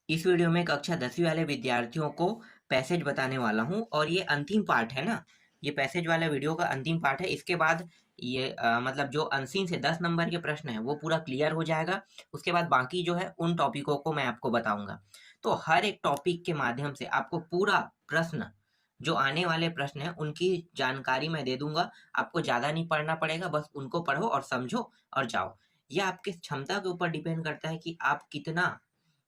इस वीडियो में कक्षा 10वीं वाले विद्यार्थियों को पैसेज बताने वाला हूँ और ये अंतिम पार्ट है ना। ये पैसेज वाला वीडियो का अंतिम पार्ट है। इसके बाद ये मतलब जो अनसीन से 10 नंबर के प्रश्न है वो पूरा क्लियर हो जाएगा। उसके बाद बाकी जो है उन टॉपिकों को मैं आपको बताऊंगा। तो हर एक टॉपिक के माध्यम से आपको पूरा प्रश्न जो आने वाले प्रश्न है उनकी जानकारी मैं दे दूंगा। आपको ज़्यादा नहीं पढ़ना पड़ेगा, बस उनको पढ़ो और समझो और जाओ। यह आपकी क्षमता के ऊपर डिपेंड करता है कि आप कितना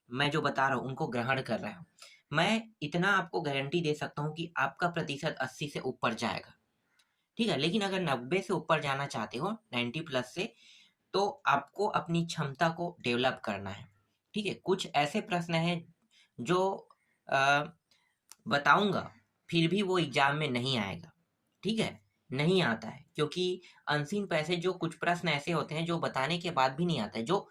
मैं जो बता रहा हूँ उनको ग्रहण कर रहे हो। मैं इतना आपको गारंटी दे सकता हूँ कि आपका प्रतिशत 80 से ऊपर जाएगा। ठीक है, लेकिन अगर 90 से ऊपर जाना चाहते हो, 90 प्लस से, तो आपको अपनी क्षमता को डेवलप करना है। ठीक है, कुछ ऐसे प्रश्न हैं जो अ, बताऊंगा फिर भी वो एग्जाम में नहीं आएगा। ठीक है, नहीं आता है क्योंकि अनसीन पैसेज जो कुछ प्रश्न ऐसे होते हैं जो बताने के बाद भी नहीं आता है। जो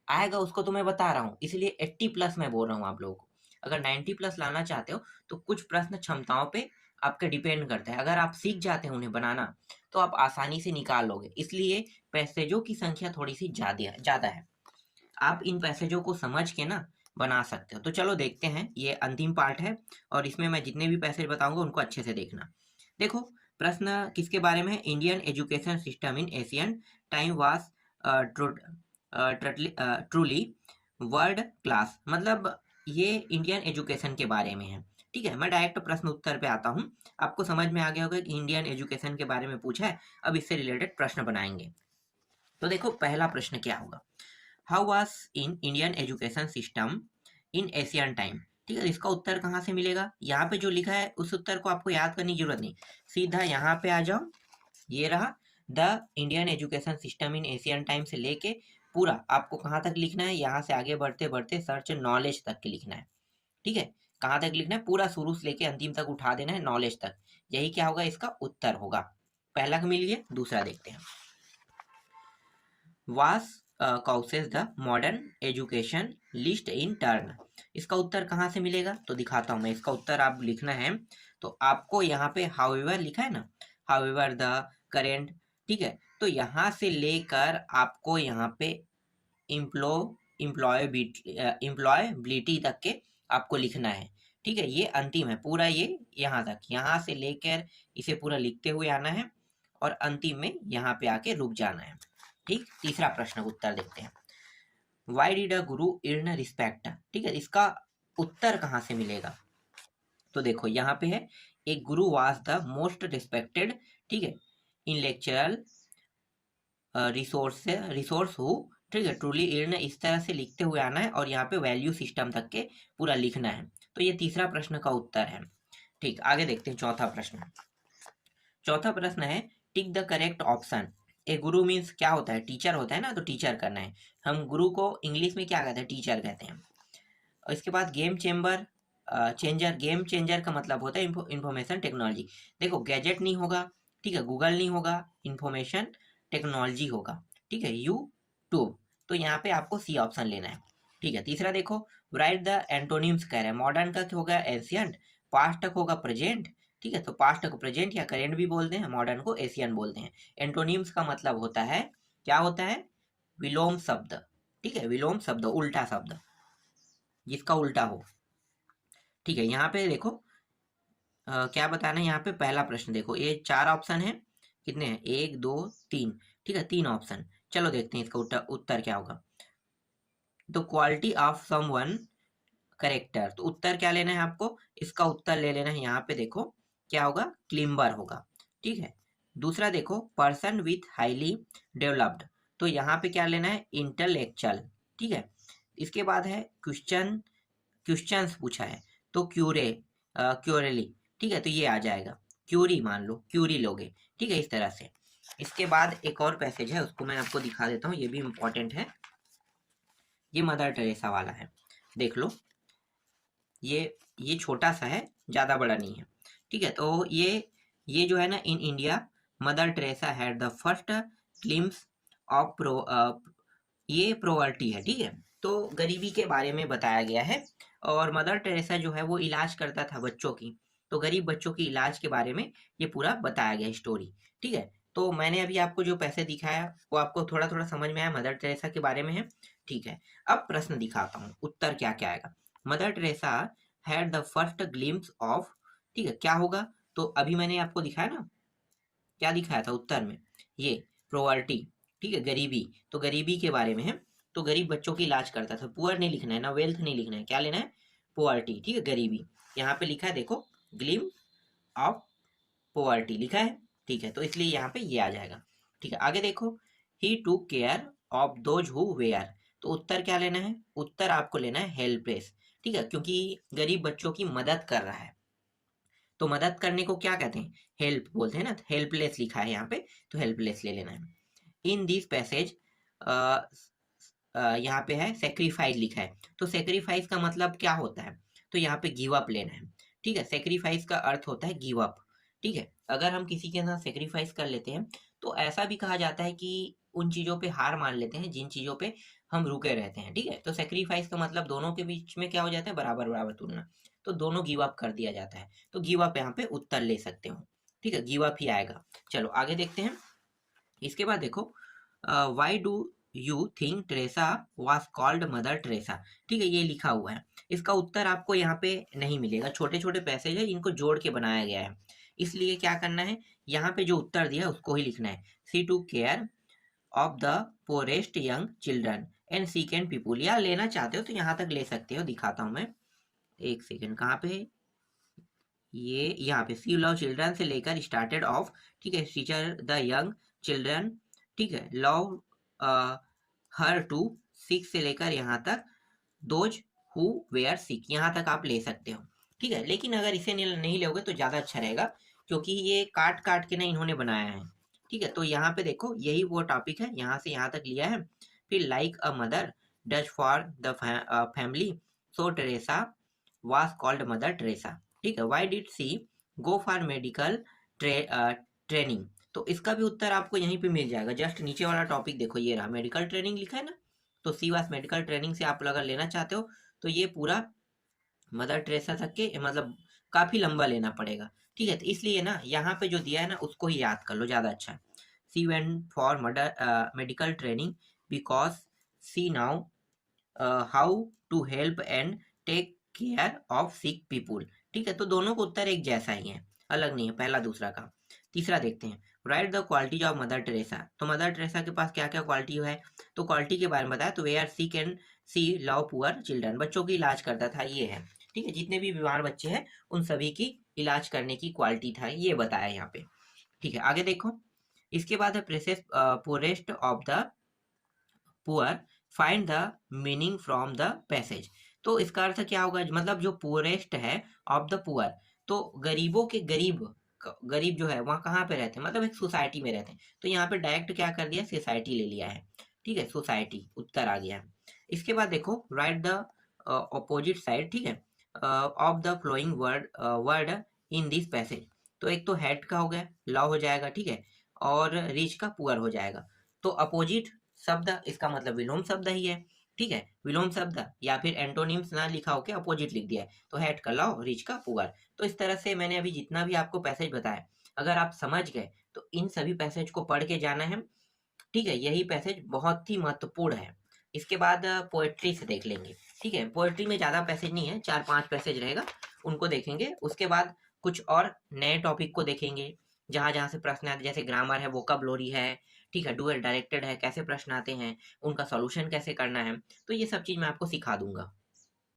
आएगा उसको तो मैं बता रहा हूँ, इसलिए 80 प्लस मैं बोल रहा हूँ आप लोगों को। अगर 90 प्लस लाना चाहते हो तो कुछ प्रश्न क्षमताओं पे आपके डिपेंड करता है। अगर आप सीख जाते हैं उन्हें बनाना तो आप आसानी से निकाल लोगे। इसलिए पैसेजों की संख्या थोड़ी सी ज्यादा है। आप इन पैसेजों को समझ के ना बना सकते हो। तो चलो देखते हैं, ये अंतिम पार्ट है और इसमें मैं जितने भी पैसेज बताऊंगा उनको अच्छे से देखना। देखो, प्रश्न किसके बारे में है? Indian education system in Asian time was truly world class. मतलब ये इंडियन एजुकेशन के बारे में है। ठीक है, मैं डायरेक्ट प्रश्न उत्तर पे आता हूँ। आपको समझ में आ गया होगा कि इंडियन एजुकेशन के बारे में पूछा है। अब इससे रिलेटेड प्रश्न बनाएंगे। तो देखो, पहला प्रश्न क्या होगा? How was in Indian education system in Asian time. ठीक है, इसका उत्तर कहाँ से मिलेगा? यहाँ पे जो लिखा है उस उत्तर को आपको याद करने की जरूरत नहीं, सीधा यहाँ पे आ जाओ। ये रहा, the Indian education system in Asian time से लेके पूरा आपको कहाँ तक लिखना है, यहाँ से आगे बढ़ते बढ़ते सर्च नॉलेज तक के लिखना है। ठीक है, कहाँ तक लिखना है? पूरा शुरू से लेके अंतिम तक उठा देना है, नॉलेज तक। यही क्या होगा? इसका उत्तर होगा। पहला का मिल गया, दूसरा देखते हैं। वास causes the modern education list in turn. इसका उत्तर कहाँ से मिलेगा? तो दिखाता हूँ मैं। इसका उत्तर आप लिखना है तो आपको यहाँ पे हाउएवर लिखा है ना, हाउएवर द करेंट। ठीक है, तो यहाँ से लेकर आपको यहाँ पे इम्प्लो इम्प्लॉयबिलिटी तक के आपको लिखना है। ठीक है, ये अंतिम है पूरा, ये यहाँ तक, यहाँ से लेकर इसे पूरा लिखते हुए आना है और अंतिम में यहाँ पे आके रुक जाना है। ठीक, तीसरा प्रश्न का उत्तर देखते हैं। Why did a Guru earn respect. ठीक है, इसका उत्तर कहाँ से मिलेगा? तो देखो यहाँ पे है, एक गुरु वाज द मोस्ट रिस्पेक्टेड। ठीक है, इन लेक्चरल रिसोर्स हु। ठीक है, ट्रूली इर्न, इस तरह से लिखते हुए आना है और यहाँ पे वैल्यू सिस्टम तक के पूरा लिखना है। तो ये तीसरा प्रश्न का उत्तर है। ठीक, आगे देखते हैं चौथा प्रश्न। चौथा प्रश्न है, tick the correct option. A Guru means क्या होता है? टीचर होता है ना, तो टीचर करना है। हम गुरु को इंग्लिश में क्या कहते हैं? टीचर कहते हैं। और इसके बाद game chamber changer. Game changer का मतलब होता है इंफॉर्मेशन टेक्नोलॉजी। देखो, गैजेट नहीं होगा, ठीक है, गूगल नहीं होगा, इंफॉर्मेशन टेक्नोलॉजी होगा। ठीक है, यूट्यूब। तो यहाँ पे आपको सी ऑप्शन लेना है। ठीक है, तीसरा देखो, राइट द एंटोनिम्स कह रहे हैं। मॉडर्न का क्या होगा? एशियंट। पास्ट तक होगा प्रेजेंट। ठीक है, तो पास्ट को प्रेजेंट या करेंट भी बोलते हैं, मॉडर्न को एशियन बोलते हैं। एंटोनिम्स का मतलब होता है, क्या होता है? विलोम शब्द। ठीक है, विलोम शब्द, उल्टा शब्द, जिसका उल्टा हो। ठीक है, यहाँ पे देखो क्या बताना है। यहाँ पे पहला प्रश्न देखो, ये 4 ऑप्शन है। कितने हैं? 1 2 3। ठीक है, 3 ऑप्शन। चलो देखते हैं इसका उत्तर क्या होगा। तो क्वालिटी ऑफ समवन करेक्टर, तो उत्तर क्या लेना है आपको? इसका उत्तर ले लेना है, यहाँ पे देखो क्या होगा? क्लिम्बर होगा। ठीक है, दूसरा देखो, पर्सन विथ हाईली डेवलप्ड, तो यहाँ पे क्या लेना है? इंटेलेक्चुअल। ठीक है, इसके बाद है क्वेश्चंस पूछा है, तो क्यूरेली। ठीक है, तो ये आ जाएगा, क्यूरी मान लो, क्यूरी लोगे। ठीक है, इस तरह से। इसके बाद एक और पैसेज है, उसको मैं आपको दिखा देता हूँ, ये भी इम्पोर्टेंट है। ये मदर टेरेसा वाला है, देख लो। ये छोटा सा है, ज़्यादा बड़ा नहीं है। ठीक है, तो ये जो है ना, in India mother Teresa had the first glimpse of ये प्रोवर्टी है। ठीक है, तो गरीबी के बारे में बताया गया है और मदर टेरेसा जो है वो इलाज करता था बच्चों की। तो गरीब बच्चों की इलाज के बारे में ये पूरा बताया गया स्टोरी। ठीक है, तो मैंने अभी आपको जो पैसे दिखाया वो आपको थोड़ा थोड़ा समझ में आया, मदर टेरेसा के बारे में है। ठीक है, अब प्रश्न दिखाता हूँ, उत्तर क्या क्या आएगा। Mother Teresa had the first glimpse of, ठीक है, क्या होगा? तो अभी मैंने आपको दिखाया ना, क्या दिखाया था उत्तर में, ये प्रोवर्टी, ठीक है, गरीबी। तो गरीबी के बारे में है, तो गरीब बच्चों की इलाज करता था। पुअर नहीं लिखना है ना, वेल्थ नहीं लिखना है, क्या लेना है? पोवर्टी, ठीक है, गरीबी। यहाँ पे लिखा है देखो, ग्लिम ऑफ पोवर्टी लिखा है, ठीक है, तो इसलिए यहाँ पे ये आ जाएगा। ठीक है, आगे देखो, he took care of those who were. तो उत्तर क्या लेना है? उत्तर आपको लेना है हेल्पलेस, ठीक है, क्योंकि गरीब बच्चों की मदद कर रहा है, तो मदद करने को क्या कहते हैं? हेल्प बोलते हैं ना, हेल्पलेस लिखा है यहाँ पे, तो हेल्पलेस ले लेना है। इन दिस पैसेज यहाँ पे है सेक्रीफाइस लिखा है, तो सेक्रीफाइस का मतलब क्या होता है? तो यहाँ पे गिव अप लेना है, ठीक है, सेक्रीफाइस का अर्थ होता है गिव अप, ठीक है। अगर हम किसी के साथ सेक्रीफाइस कर लेते हैं तो ऐसा भी कहा जाता है कि उन चीज़ों पे हार मान लेते हैं जिन चीज़ों पे हम रुके रहते हैं, ठीक है। तो सेक्रीफाइस का मतलब दोनों के बीच में क्या हो जाता है? बराबर बराबर तुलना, तो दोनों गिव अप कर दिया जाता है, तो गिव अप यहाँ पे उत्तर ले सकते हो, ठीक है, गिव अप ही आएगा। चलो आगे देखते हैं। इसके बाद देखो, why do you think Teresa was called mother Teresa, ठीक है, ये लिखा हुआ है। इसका उत्तर आपको यहाँ पे नहीं मिलेगा, छोटे छोटे पैसेज है, इनको जोड़ के बनाया गया है, इसलिए क्या करना है, यहाँ पे जो उत्तर दिया है उसको ही लिखना है। She to care of the poorest young children and sick people, या लेना चाहते हो तो यहाँ तक ले सकते हो, दिखाता हूँ मैं, एक सेकेंड, कहाँ पे है ये? यहाँ पे, सी लव चिल्ड्रन से लेकर स्टार्टेड ऑफ, ठीक है, टीचर द यंग चिल्ड्रन, ठीक है, लव हर टू, सिक से लेकर यहाँ तक, दोज हु वेयर सिक, यहाँ तक आप ले सकते हो, ठीक है। लेकिन अगर इसे नहीं लोगे तो ज़्यादा अच्छा रहेगा, क्योंकि ये काट काट के ना इन्होंने बनाया है, ठीक है। तो यहाँ पे देखो, यही वो टॉपिक है, यहाँ से यहाँ तक लिया है। फिर like a mother does for the family, so Teresa was called mother Teresa, ठीक है। Why did she go for medical training, तो इसका भी उत्तर आपको यहीं पे मिल जाएगा, जस्ट नीचे वाला टॉपिक देखो, ये रहा, मेडिकल ट्रेनिंग लिखा है ना, तो सी वास मेडिकल ट्रेनिंग से आप अगर लेना चाहते हो तो ये पूरा मदर टेरेसा तक के, मतलब काफी लंबा लेना पड़ेगा, ठीक है। तो इसलिए ना यहाँ पे जो दिया है ना उसको ही याद कर लो, ज्यादा अच्छा है। She went for mother medical training because she now how to help and take care of sick people, ठीक है। तो दोनों का उत्तर एक जैसा ही है, अलग नहीं है पहला दूसरा का। तीसरा देखते हैं, right the qualities of mother Teresa. तो मदर टेरेसा के पास क्या क्या क्वालिटी है? तो क्वालिटी के बारे में बताया, तो वे are sick and she love poor children, बच्चों की इलाज करता था, ये है, ठीक है, जितने भी बीमार बच्चे हैं उन सभी की इलाज करने की क्वालिटी था, ये बताया यहाँ पे, ठीक है। आगे देखो, इसके बाद है presses forest of the poor find the meaning from the passage. तो इसका अर्थ क्या होगा? मतलब जो पुअरेस्ट है ऑफ द पुअर, तो गरीबों के गरीब, गरीब जो है वहाँ कहाँ पे रहते हैं? मतलब एक सोसाइटी में रहते हैं, तो यहाँ पे डायरेक्ट क्या कर दिया, सोसाइटी ले लिया है, ठीक है, सोसाइटी उत्तर आ गया। इसके बाद देखो, राइट द अपोजिट साइड, ठीक है, of the flowing word in this passage. तो एक तो हेड का हो गया, लॉ हो जाएगा, ठीक है, और रिच का पुअर हो जाएगा। तो अपोजिट शब्द, इसका मतलब विलोम शब्द ही है, ठीक है, विलोम शब्द या फिर एंटोनिम्स ना लिखा होके अपोजिट लिख दिया है, तो हेड का लॉ, रिच का पुअर। तो इस तरह से मैंने अभी जितना भी आपको पैसेज बताया, अगर आप समझ गए तो इन सभी पैसेज को पढ़ के जाना है, ठीक है, यही पैसेज बहुत ही महत्वपूर्ण है। इसके बाद पोएट्री से देख लेंगे, ठीक है, पोएट्री में ज़्यादा पैसेज नहीं है, 4-5 पैसेज रहेगा, उनको देखेंगे। उसके बाद कुछ और नए टॉपिक को देखेंगे, जहाँ जहाँ से प्रश्न आते, जैसे ग्रामर है, वोकैबुलरी है, ठीक है, डुअल डायरेक्टेड है, कैसे प्रश्न आते हैं, उनका सॉल्यूशन कैसे करना है, तो ये सब चीज़ मैं आपको सिखा दूंगा।